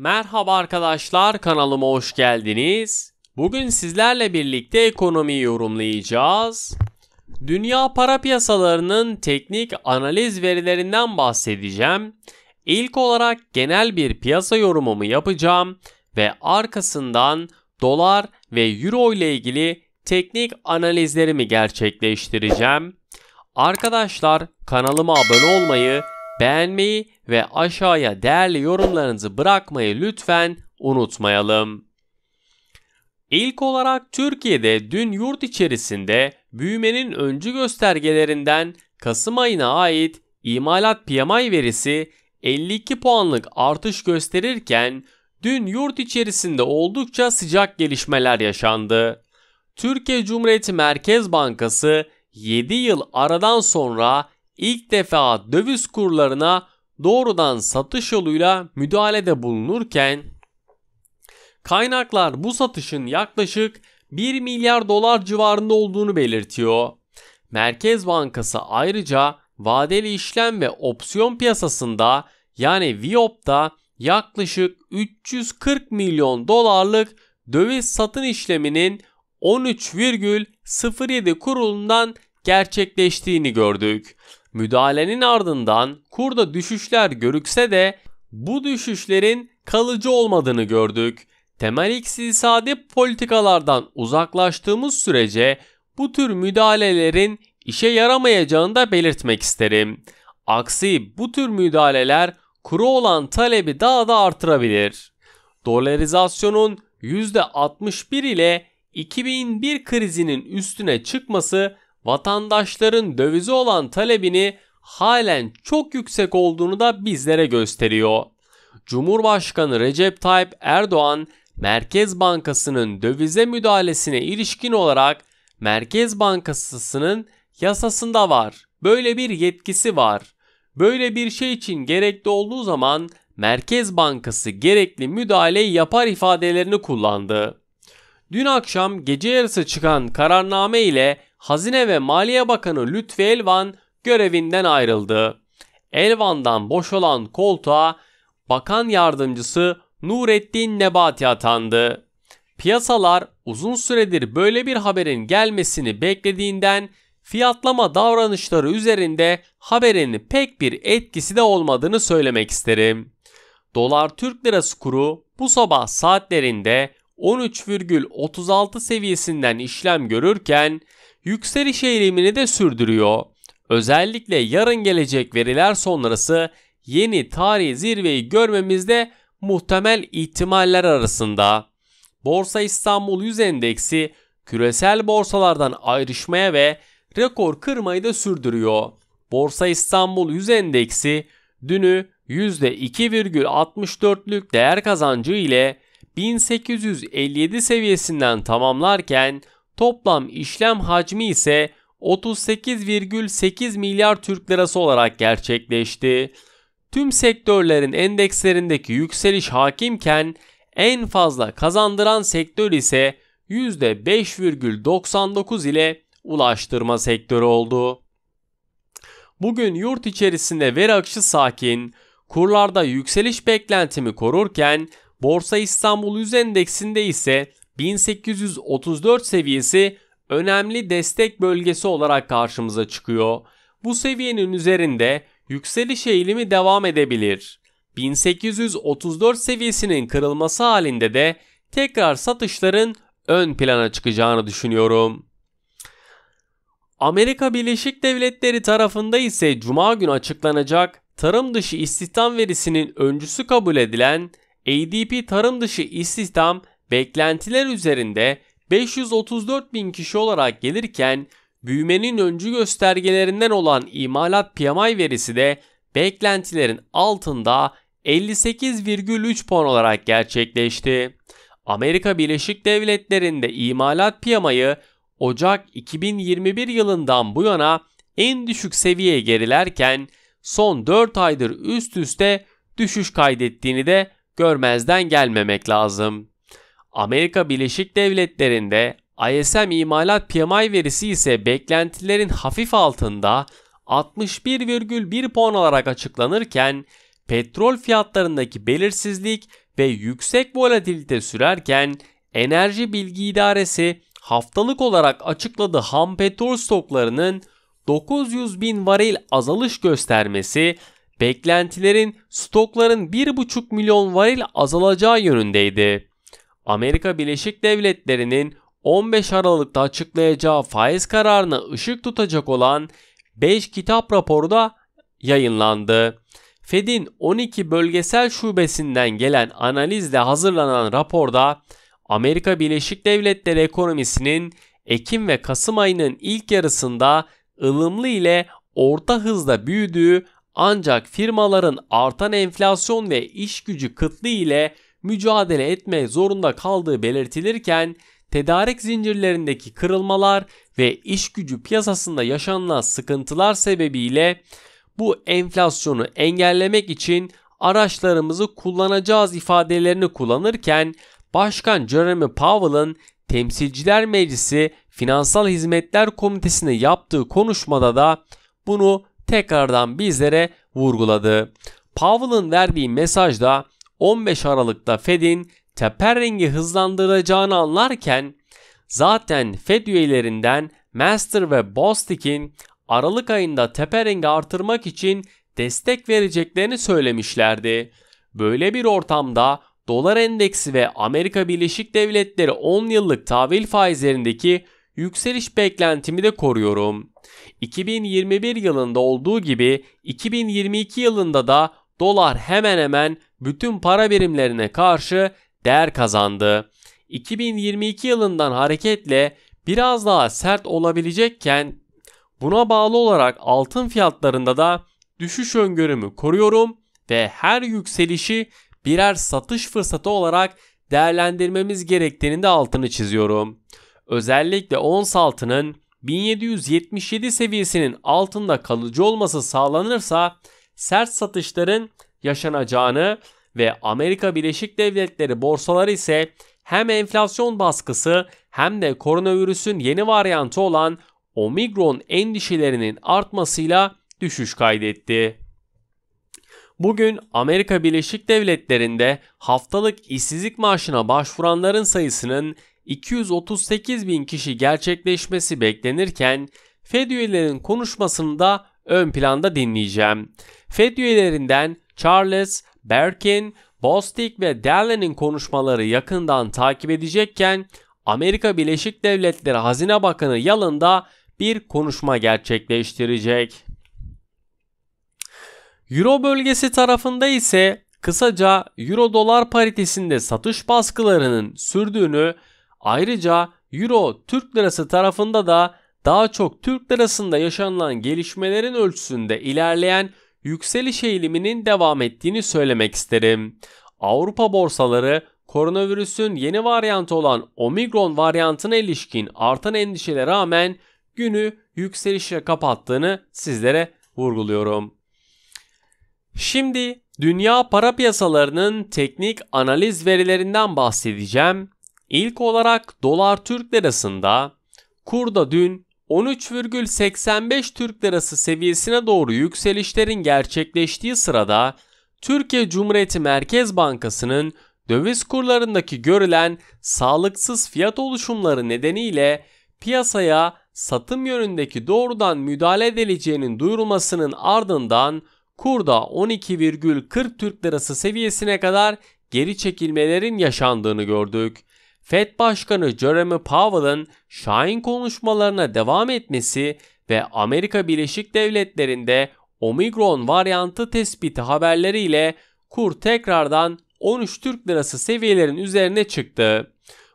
Merhaba arkadaşlar, kanalıma hoş geldiniz. Bugün sizlerle birlikte ekonomiyi yorumlayacağız. Dünya para piyasalarının teknik analiz verilerinden bahsedeceğim. İlk olarak genel bir piyasa yorumumu yapacağım ve arkasından dolar ve euro ile ilgili teknik analizlerimi gerçekleştireceğim. Arkadaşlar, kanalıma abone olmayı, beğenmeyi ve aşağıya değerli yorumlarınızı bırakmayı lütfen unutmayalım. İlk olarak Türkiye'de dün yurt içerisinde büyümenin öncü göstergelerinden Kasım ayına ait imalat PMI verisi 52 puanlık artış gösterirken dün yurt içerisinde oldukça sıcak gelişmeler yaşandı. Türkiye Cumhuriyeti Merkez Bankası 7 yıl aradan sonra ilk defa döviz kurlarına doğrudan satış yoluyla müdahalede bulunurken kaynaklar bu satışın yaklaşık 1 milyar dolar civarında olduğunu belirtiyor. Merkez Bankası ayrıca vadeli işlem ve opsiyon piyasasında yani VIOP'ta yaklaşık 340 milyon dolarlık döviz satın işleminin 13,07 kurundan gerçekleştiğini gördük. Müdahalenin ardından kurda düşüşler görükse de bu düşüşlerin kalıcı olmadığını gördük. Temel iktisadi politikalardan uzaklaştığımız sürece bu tür müdahalelerin işe yaramayacağını da belirtmek isterim. Aksi bu tür müdahaleler kuru olan talebi daha da artırabilir. Dolarizasyonun %61 ile 2001 krizinin üstüne çıkması vatandaşların dövize olan talebini halen çok yüksek olduğunu da bizlere gösteriyor. Cumhurbaşkanı Recep Tayyip Erdoğan, Merkez Bankası'nın dövize müdahalesine ilişkin olarak Merkez Bankası'nın yasasında var. Böyle bir yetkisi var. Böyle bir şey için gerekli olduğu zaman Merkez Bankası gerekli müdahaleyi yapar ifadelerini kullandı. Dün akşam gece yarısı çıkan kararname ile Hazine ve Maliye Bakanı Lütfi Elvan görevinden ayrıldı. Elvan'dan boşalan koltuğa Bakan Yardımcısı Nurettin Nebati atandı. Piyasalar uzun süredir böyle bir haberin gelmesini beklediğinden fiyatlama davranışları üzerinde haberin pek bir etkisi de olmadığını söylemek isterim. Dolar Türk Lirası kuru bu sabah saatlerinde 13,36 seviyesinden işlem görürken yükseliş eğilimini de sürdürüyor. Özellikle yarın gelecek veriler sonrası yeni tarihi zirveyi görmemizde muhtemel ihtimaller arasında. Borsa İstanbul 100 endeksi küresel borsalardan ayrışmaya ve rekor kırmayı da sürdürüyor. Borsa İstanbul 100 endeksi dünü %2,64'lük değer kazancı ile 1857 seviyesinden tamamlarken toplam işlem hacmi ise 38,8 milyar Türk lirası olarak gerçekleşti. Tüm sektörlerin endekslerindeki yükseliş hakimken en fazla kazandıran sektör ise %5,99 ile ulaştırma sektörü oldu. Bugün yurt içerisinde veri akışı sakin, kurlarda yükseliş beklentimi korurken Borsa İstanbul 100 endeksinde ise 1834 seviyesi önemli destek bölgesi olarak karşımıza çıkıyor. Bu seviyenin üzerinde yükseliş eğilimi devam edebilir. 1834 seviyesinin kırılması halinde de tekrar satışların ön plana çıkacağını düşünüyorum. Amerika Birleşik Devletleri tarafında ise Cuma günü açıklanacak tarım dışı istihdam verisinin öncüsü kabul edilen ADP tarım dışı istihdam beklentiler üzerinde 534 bin kişi olarak gelirken büyümenin öncü göstergelerinden olan imalat PMI verisi de beklentilerin altında 58,3 puan olarak gerçekleşti. Amerika Birleşik Devletleri'nde imalat PMI'yi Ocak 2021 yılından bu yana en düşük seviyeye gerilerken son 4 aydır üst üste düşüş kaydettiğini de görmezden gelmemek lazım. Amerika Birleşik Devletleri'nde ISM imalat PMI verisi ise beklentilerin hafif altında 61,1 puan olarak açıklanırken petrol fiyatlarındaki belirsizlik ve yüksek volatilite sürerken Enerji Bilgi İdaresi haftalık olarak açıkladığı ham petrol stoklarının 900 bin varil azalış göstermesi, beklentilerin stokların 1,5 milyon varil azalacağı yönündeydi. Amerika Birleşik Devletleri'nin 15 Aralık'ta açıklayacağı faiz kararına ışık tutacak olan 5 kitap raporu da yayınlandı. Fed'in 12 bölgesel şubesinden gelen analizle hazırlanan raporda Amerika Birleşik Devletleri ekonomisinin Ekim ve Kasım ayının ilk yarısında ılımlı ile orta hızda büyüdüğü, ancak firmaların artan enflasyon ve iş gücü kıtlığı ile mücadele etmek zorunda kaldığı belirtilirken, tedarik zincirlerindeki kırılmalar ve iş gücü piyasasında yaşanılan sıkıntılar sebebiyle bu enflasyonu engellemek için araçlarımızı kullanacağız ifadelerini kullanırken, Başkan Jerome Powell'ın Temsilciler Meclisi Finansal Hizmetler Komitesi'ne yaptığı konuşmada da bunu tekrardan bizlere vurguladı. Powell'ın verdiği mesajda 15 Aralık'ta Fed'in tapering'i hızlandıracağını anlarken, zaten Fed üyelerinden Master ve Bostic'in Aralık ayında tapering'i artırmak için destek vereceklerini söylemişlerdi. Böyle bir ortamda dolar endeksi ve Amerika Birleşik Devletleri 10 yıllık tahvil faizlerindeki yükseliş beklentimi de koruyorum. 2021 yılında olduğu gibi 2022 yılında da dolar hemen hemen bütün para birimlerine karşı değer kazandı. 2022 yılından hareketle biraz daha sert olabilecekken, buna bağlı olarak altın fiyatlarında da düşüş öngörümü koruyorum ve her yükselişi birer satış fırsatı olarak değerlendirmemiz gerektiğini de altını çiziyorum. Özellikle ons altının 1777 seviyesinin altında kalıcı olması sağlanırsa sert satışların yaşanacağını ve Amerika Birleşik Devletleri borsaları ise hem enflasyon baskısı hem de koronavirüsün yeni varyantı olan Omikron endişelerinin artmasıyla düşüş kaydetti. Bugün Amerika Birleşik Devletleri'nde haftalık işsizlik maaşına başvuranların sayısının 238 bin kişi gerçekleşmesi beklenirken, Fed üyelerinin konuşmasını da ön planda dinleyeceğim. Fed üyelerinden Charles, Berkin, Bostic ve Dallen'in konuşmaları yakından takip edecekken, Amerika Birleşik Devletleri Hazine Bakanı Yellen da bir konuşma gerçekleştirecek. Euro bölgesi tarafında ise kısaca Euro dolar paritesinde satış baskılarının sürdüğünü, ayrıca Euro Türk lirası tarafında da daha çok Türk lirasında yaşanılan gelişmelerin ölçüsünde ilerleyen yükseliş eğiliminin devam ettiğini söylemek isterim. Avrupa borsaları koronavirüsün yeni varyantı olan Omikron varyantına ilişkin artan endişelere rağmen günü yükselişle kapattığını sizlere vurguluyorum. Şimdi dünya para piyasalarının teknik analiz verilerinden bahsedeceğim. İlk olarak dolar Türk lirasında kurda dün 13,85 Türk lirası seviyesine doğru yükselişlerin gerçekleştiği sırada Türkiye Cumhuriyeti Merkez Bankası'nın döviz kurlarındaki görülen sağlıksız fiyat oluşumları nedeniyle piyasaya satım yönündeki doğrudan müdahale edileceğinin duyurulmasının ardından kurda 12,40 Türk lirası seviyesine kadar geri çekilmelerin yaşandığını gördük. Fed Başkanı Jerome Powell'ın şahin konuşmalarına devam etmesi ve Amerika Birleşik Devletleri'nde Omikron varyantı tespiti haberleriyle kur tekrardan 13 Türk lirası seviyelerin üzerine çıktı.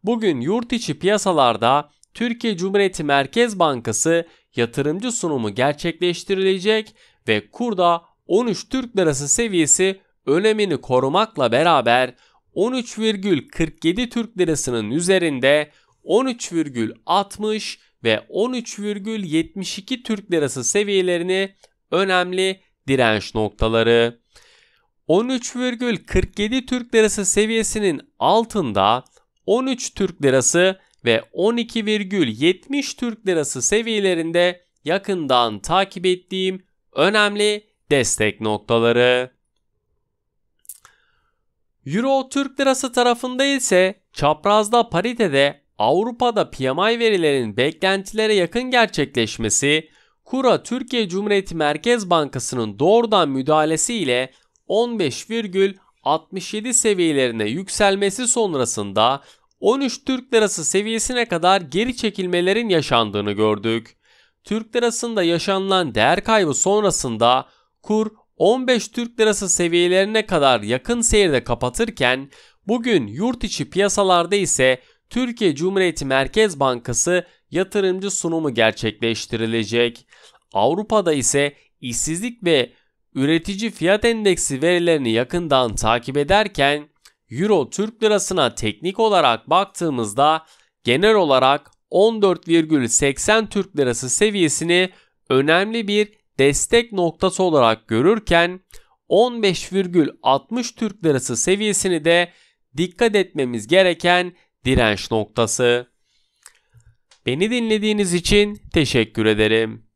Bugün yurt içi piyasalarda Türkiye Cumhuriyeti Merkez Bankası yatırımcı sunumu gerçekleştirilecek ve kurda 13 Türk lirası seviyesi önemini korumakla beraber 13,47 Türk lirasının üzerinde 13,60 ve 13,72 Türk lirası seviyelerini önemli direnç noktaları. 13,47 Türk lirası seviyesinin altında 13 Türk lirası ve 12,70 Türk lirası seviyelerinde yakından takip ettiğim önemli destek noktaları. Euro Türk lirası tarafında ise çaprazda paritede Avrupa'da PMI verilerinin beklentilere yakın gerçekleşmesi, kura Türkiye Cumhuriyeti Merkez Bankası'nın doğrudan müdahalesiyle 15,67 seviyelerine yükselmesi sonrasında 13 Türk lirası seviyesine kadar geri çekilmelerin yaşandığını gördük. Türk lirasında yaşanılan değer kaybı sonrasında kur 15 Türk lirası seviyelerine kadar yakın seyirde kapatırken bugün yurt içi piyasalarda ise Türkiye Cumhuriyeti Merkez Bankası yatırımcı sunumu gerçekleştirilecek. Avrupa'da ise işsizlik ve üretici fiyat endeksi verilerini yakından takip ederken Euro Türk lirasına teknik olarak baktığımızda genel olarak 14,80 Türk lirası seviyesini önemli bir destek noktası olarak görürken 15,60 Türk lirası seviyesini de dikkat etmemiz gereken direnç noktası. Beni dinlediğiniz için teşekkür ederim.